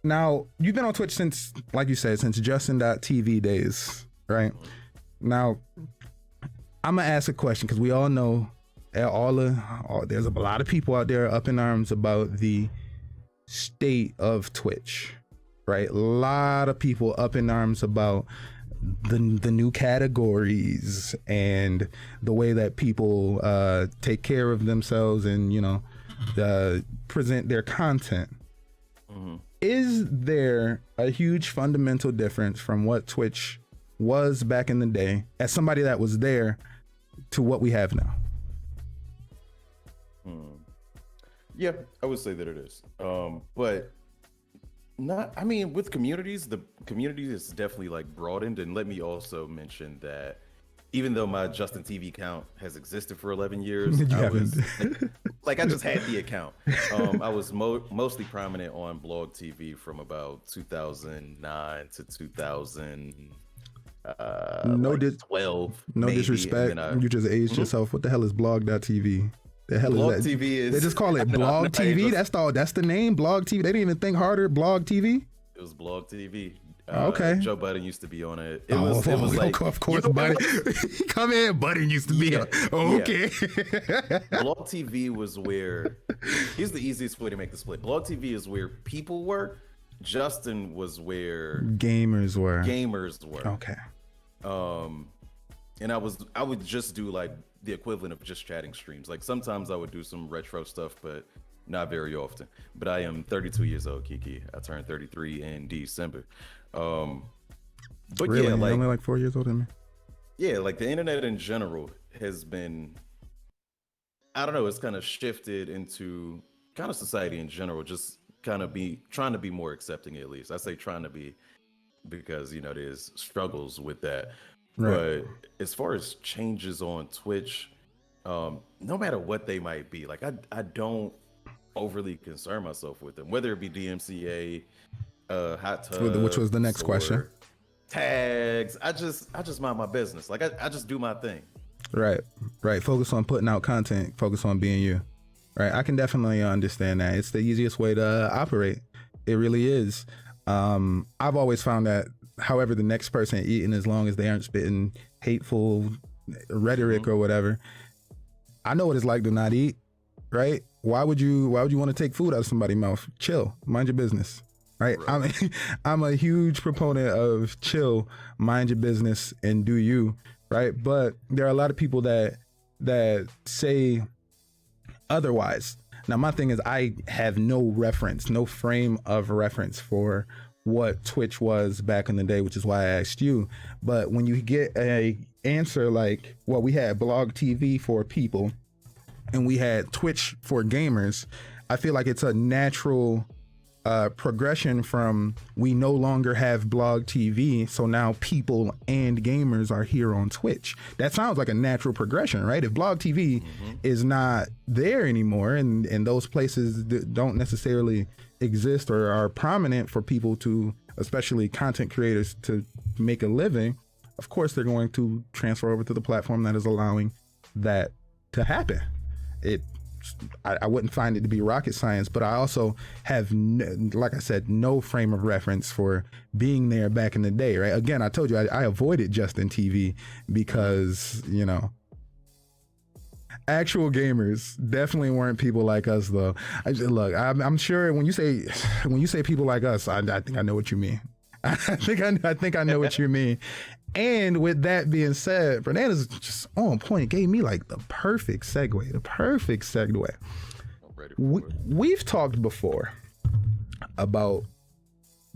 Now, you've been on Twitch since, like you said, since Justin.tv days, right? Now, I'm going to ask a question because we all know there's a lot of people out there up in arms about the state of Twitch, right? A lot of people up in arms about the new categories and the way that people take care of themselves and, present their content. Mm-hmm. Is there a huge fundamental difference from what Twitch was back in the day, as somebody that was there, to what we have now? Yeah, I would say that it is. But not, I mean, with communities, the community is definitely like broadened. And let me also mention that even though my Justin TV account has existed for 11 years, I was like, I just had the account. I was mostly prominent on Blog TV from about 2009 to 2012. No maybe. disrespect. You just aged yourself. What the hell is blog.tv? The hell Blog is that? TV is. They just call it Blog TV. That's the name. Blog TV. They didn't even think harder. Blog TV. It was Blog TV. Okay. Joe Budden used to be on it. It was like, of course, Budden. Come in, Budden used to be on. Okay. Yeah. Blog TV was where. Here's the easiest way to make the split. Blog TV is where people were. Justin was where gamers were. Okay. And I would just do like the equivalent of just chatting streams. Like sometimes I would do some retro stuff, but not very often. But I am 32 years old, Kiki. I turned 33 in December. But really? yeah, like you're only like 4 years older than me. Yeah, like the internet in general has been, I don't know, it's kind of shifted into kind of society in general, just kind of trying to be more accepting, at least. I say trying to be because, there's struggles with that. Right. But as far as changes on Twitch, no matter what they might be, like I don't overly concern myself with them, whether it be DMCA, hot tubs, which was the next question. Tags. I just mind my business. Like I just do my thing. Right. Focus on putting out content. Focus on being you. Right. I can definitely understand that. It's the easiest way to operate. It really is. I've always found that however the next person eating, as long as they aren't spitting hateful rhetoric or whatever, I know what it's like to not eat. Right. Why would you want to take food out of somebody's mouth? Chill. Mind your business. Right. I'm a huge proponent of chill, mind your business and do you. Right. But there are a lot of people that say otherwise. Now, my thing is I have no frame of reference for what Twitch was back in the day, which is why I asked you. But when you get a answer like, well, we had Blog TV for people and we had Twitch for gamers, I feel like it's a natural progression from we no longer have Blog TV, so now people and gamers are here on Twitch. That sounds like a natural progression, right? If Blog TV is not there anymore and those places don't necessarily exist or are prominent for people to, especially content creators, to make a living, of course they're going to transfer over to the platform that is allowing that to happen. I wouldn't find it to be rocket science, but I also have, like I said, no frame of reference for being there back in the day, right? Again, I told you I avoided Justin TV because, actual gamers definitely weren't people like us, though. I'm sure when you say people like us, I think I know what you mean. I think I know what you mean. And with that being said, Fernanda's just on point. Gave me like the perfect segue. We've talked before about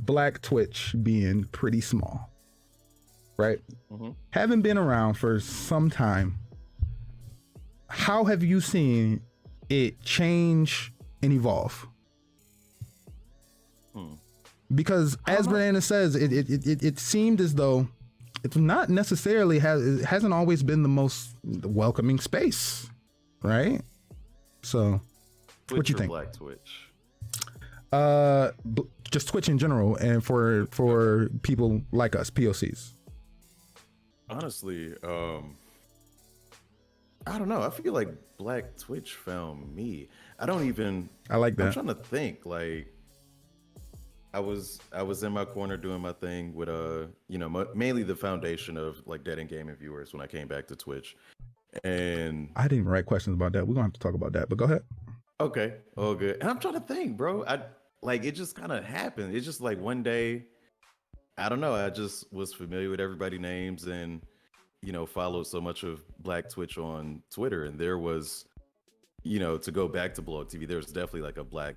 Black Twitch being pretty small, right? Having been around for some time, how have you seen it change and evolve? Because as Fernanda says, it seemed as though it's not necessarily it hasn't always been the most welcoming space, right? So, Twitch what you or think? Black Twitch? Just Twitch in general, and for people like us, POCs. Honestly, I don't know. I feel like Black Twitch found me. I like that. I'm trying to think. Like, I was in my corner doing my thing with mainly the foundation of like dead end gaming viewers when I came back to Twitch. And I didn't even write questions about that. We're gonna have to talk about that, but go ahead. okay, all good. And I'm trying to think, bro. I like it just kind of happened. It's just like one day, I don't know. I just was familiar with everybody's names and followed so much of Black Twitch on Twitter, and there was to go back to Blog TV, there was definitely like a Black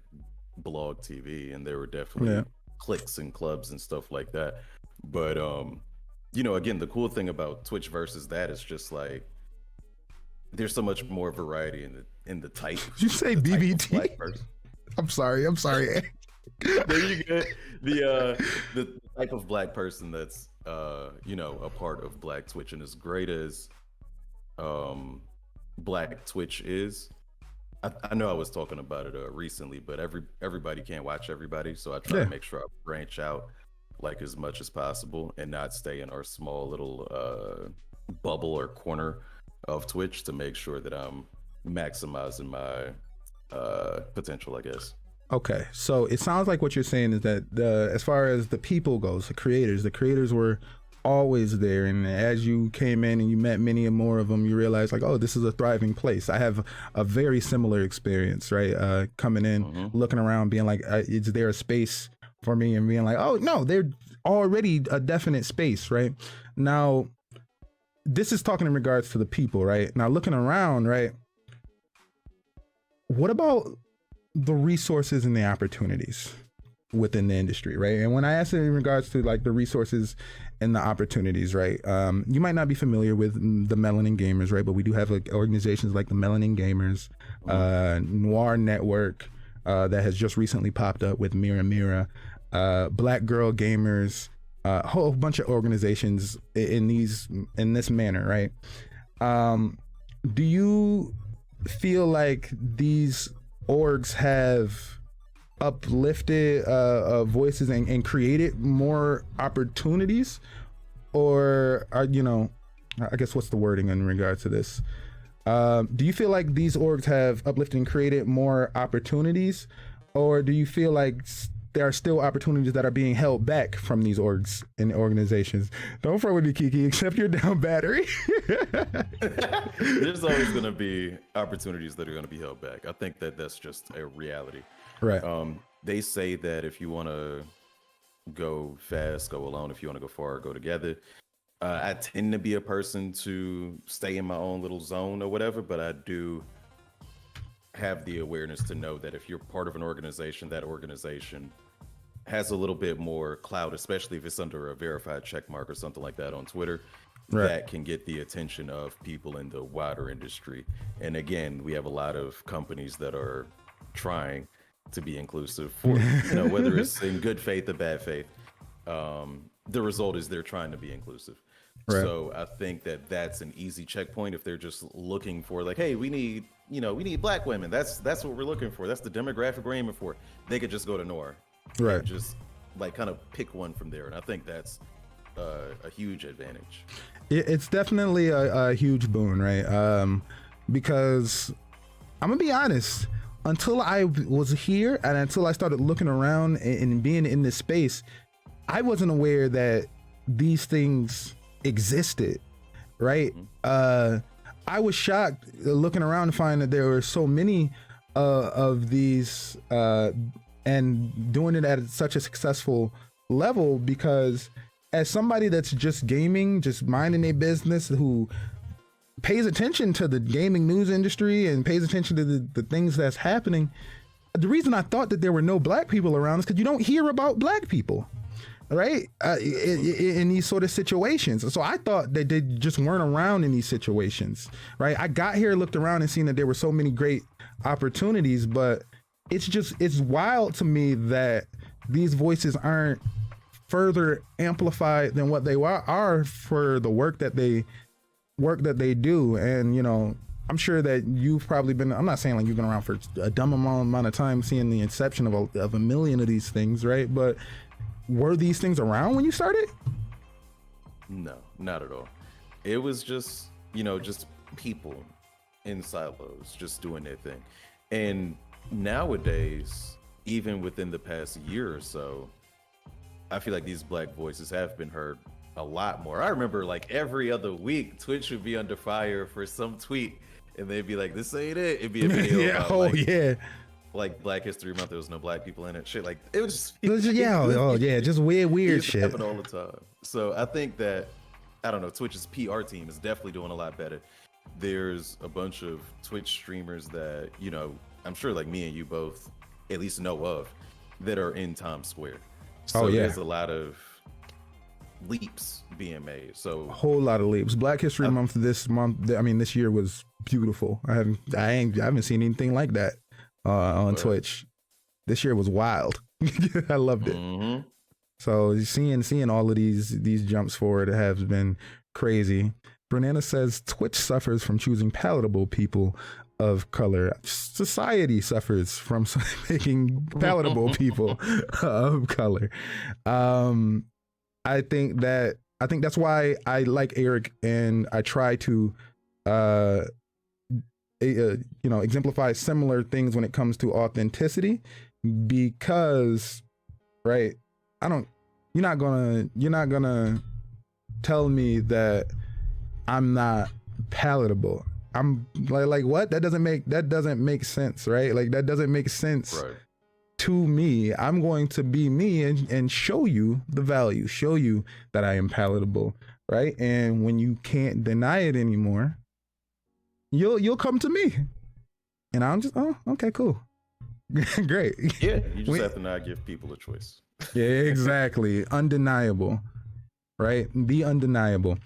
Blog TV, and there were definitely cliques and clubs and stuff like that. But again, the cool thing about Twitch versus that is just like there's so much more variety in the type. Did you say BBT? I'm sorry. There you go. The type of Black person that's a part of Black Twitch, and as great as Black Twitch is, I know I was talking about it recently, but everybody can't watch everybody, so I try to make sure I branch out like as much as possible and not stay in our small little bubble or corner of Twitch to make sure that I'm maximizing my potential, I guess. Okay, so it sounds like what you're saying is that as far as the people goes, the creators were always there, and as you came in and you met many and more of them, you realize like, oh, this is a thriving place. I have a very similar experience, right? Coming in, looking around, being like, is there a space for me? And being like, oh no, they're already a definite space, right? Now, this is talking in regards to the people, right? Now, looking around, right? What about the resources and the opportunities within the industry, right? And when I ask it in regards to like the resources and the opportunities, right? You might not be familiar with the Melanin Gamers, right? But we do have like organizations like the Melanin Gamers, Noir Network, that has just recently popped up with Mira Mira, Black Girl Gamers, a whole bunch of organizations in this manner, right? Do you feel like these orgs have uplifted voices and created more opportunities, or are I guess what's the wording in regards to this? Do you feel like these orgs have uplifted and created more opportunities, or do you feel like there are still opportunities that are being held back from these orgs and organizations? Don't fret with me, Kiki, except you're down battery. There's always going to be opportunities that are going to be held back. I think that that's just a reality. Right. They say that if you want to go fast, go alone. If you want to go far, go together. I tend to be a person to stay in my own little zone or whatever, but I do have the awareness to know that if you're part of an organization, that organization has a little bit more clout, especially if it's under a verified check mark or something like that on Twitter, that can get the attention of people in the wider industry. And again, we have a lot of companies that are trying to be inclusive for, whether it's in good faith or bad faith. The result is they're trying to be inclusive. Right. So I think that that's an easy checkpoint if they're just looking for like, hey, we need Black women. That's what we're looking for. That's the demographic we're aiming for. They could just go to Noir. Right. And just like kind of pick one from there. And I think that's a huge advantage. It's definitely a huge boon, right? Because I'm gonna be honest, until I was here and until I started looking around and being in this space, I wasn't aware that these things existed, right? I was shocked looking around to find that there were so many of these and doing it at such a successful level, because as somebody that's just gaming, just minding their business, who pays attention to the gaming news industry and pays attention to the things that's happening, the reason I thought that there were no Black people around is because you don't hear about Black people, right? In these sort of situations. So I thought that they just weren't around in these situations, right? I got here, looked around and seen that there were so many great opportunities, but it's wild to me that these voices aren't further amplified than what they are for the work that they do. And I'm sure that you've probably been, I'm not saying like you've been around for a dumb amount of time seeing the inception of a million of these things, right? But were these things around when you started? No, not at all. It was just, just people in silos just doing their thing. And nowadays, even within the past year or so, I feel like these black voices have been heard a lot more. I remember like every other week, Twitch would be under fire for some tweet, and they'd be like, "This ain't it." It'd be a video Yeah. about Oh yeah. like Black History Month. There was no black people in it. Shit, like it was just Yeah. Oh yeah. Just weird it used to shit. happen all the time. So I think that I don't know. Twitch's PR team is definitely doing a lot better. There's a bunch of Twitch streamers that I'm sure like me and you both at least know of that are in Times Square. So there's a lot of leaps being made. So a whole lot of leaps. Black History Month this year was beautiful. I haven't seen anything like that on Twitch. This year was wild. I loved it. Mm-hmm. So seeing all of these jumps forward has been crazy. Banana says Twitch suffers from choosing palatable people of color. Society suffers from making palatable people of color. I think that's why I like Eric, and I try to exemplify similar things when it comes to authenticity, because right, you're not gonna tell me that I'm not palatable. I'm like what? That doesn't make sense, right? Like that doesn't make sense to me. I'm going to be me and show you the value, show you that I am palatable, right? And when you can't deny it anymore, you'll come to me, and I'm just okay, cool. Great. Yeah, you just have to not give people a choice. Yeah, exactly. Undeniable, right? Be undeniable.